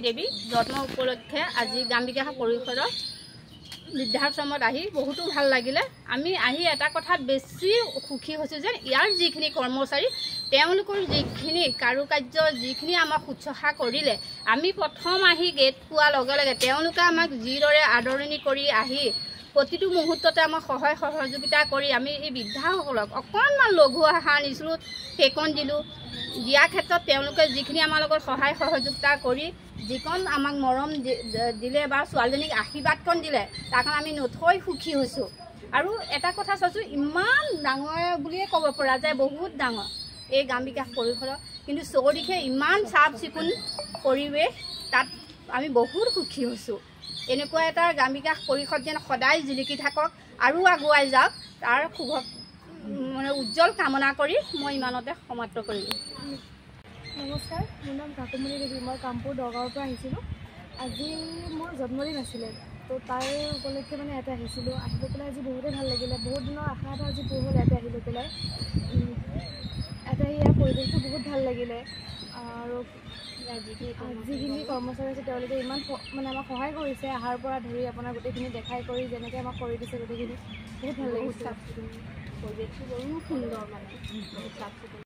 দেৱী জন্ম উপলক্ষে আজি গাম্বিকা পৰিষদৰ বৃদ্ধাশ্ৰমত আহি বহুতো ভাল লাগিলে। আমি আহি এটা কথাত বেছি সুখী হৈছোঁ যে ইয়াৰ যিখিনি কৰ্মচাৰী তেওঁলোকৰ যিখিনি কাৰুকাৰ্য যিখিনি আমাক শুশ্ৰূষা কৰিলে, আমি প্ৰথম আহি গেট পোৱাৰ লগে লগে তেওঁলোকে আমাক যিদৰে আদৰণি কৰি আহি প্ৰতিটো মুহূৰ্ততে আমাক সহায় সহযোগিতা কৰি আমি এই বৃদ্ধাসকলক অকণমান লঘু আহাৰ নিছিলোঁ সেইকণ দিলোঁ। দিয়াৰ ক্ষেত্ৰত তেওঁলোকে যিখিনি আমাৰ লগত সহায় সহযোগিতা কৰি যিকণ আমাক মৰম দিলে বা ছোৱালীজনীক আশীৰ্বাদকণ দিলে তাৰ কাৰণে আমি নথৈ সুখী হৈছোঁ। আৰু এটা কথা চাইছোঁ, ইমান ডাঙৰ বুলিয়ে ক'ব পৰা যায়, বহুত ডাঙৰ এই গাম্বিকা পৰিষদৰ, কিন্তু চৌদিশে ইমান চাফ চিকুণ পৰিৱেশ, তাত আমি বহুত সুখী হৈছোঁ। এনেকুৱা এটা গাম্বিকা পৰিষদ যেন সদায় জিলিকি থাকক আৰু আগুৱাই যাওক, তাৰ শুভ উজ্জ্বল কামনা কৰি মই ইমানতে সমাপ্ত কৰিলোঁ। নমস্কাৰ, মোৰ নাম কাকুমণি দেৱী। মই কামপুৰ দৰগাঁৱৰ পৰা আহিছিলোঁ। আজি মোৰ জন্মদিন আছিলে, তো তাৰ উপলক্ষে মানে ইয়াতে আহিছিলোঁ। আহি লৈ পেলাই আজি বহুতেই ভাল লাগিলে। বহুত দিনৰ আশা এটা আজি পূৰ হ'ল ইয়াতে আহি লৈ পেলাই। ইয়াতে ইয়াৰ পৰিৱেশটো বহুত ভাল লাগিলে। আৰু যিখিনি কৰ্মচাৰী আছে তেওঁলোকে ইমান মানে আমাক সহায় কৰিছে, আহাৰ পৰা ধৰি আপোনাৰ গোটেইখিনি দেখাই কৰি যেনেকৈ আমাক কৰি দিছে গোটেইখিনি বহুত ভাল লাগিছে। পৰিৱেশটো বহুত সুন্দৰ, মানে চাফ চিকুণ।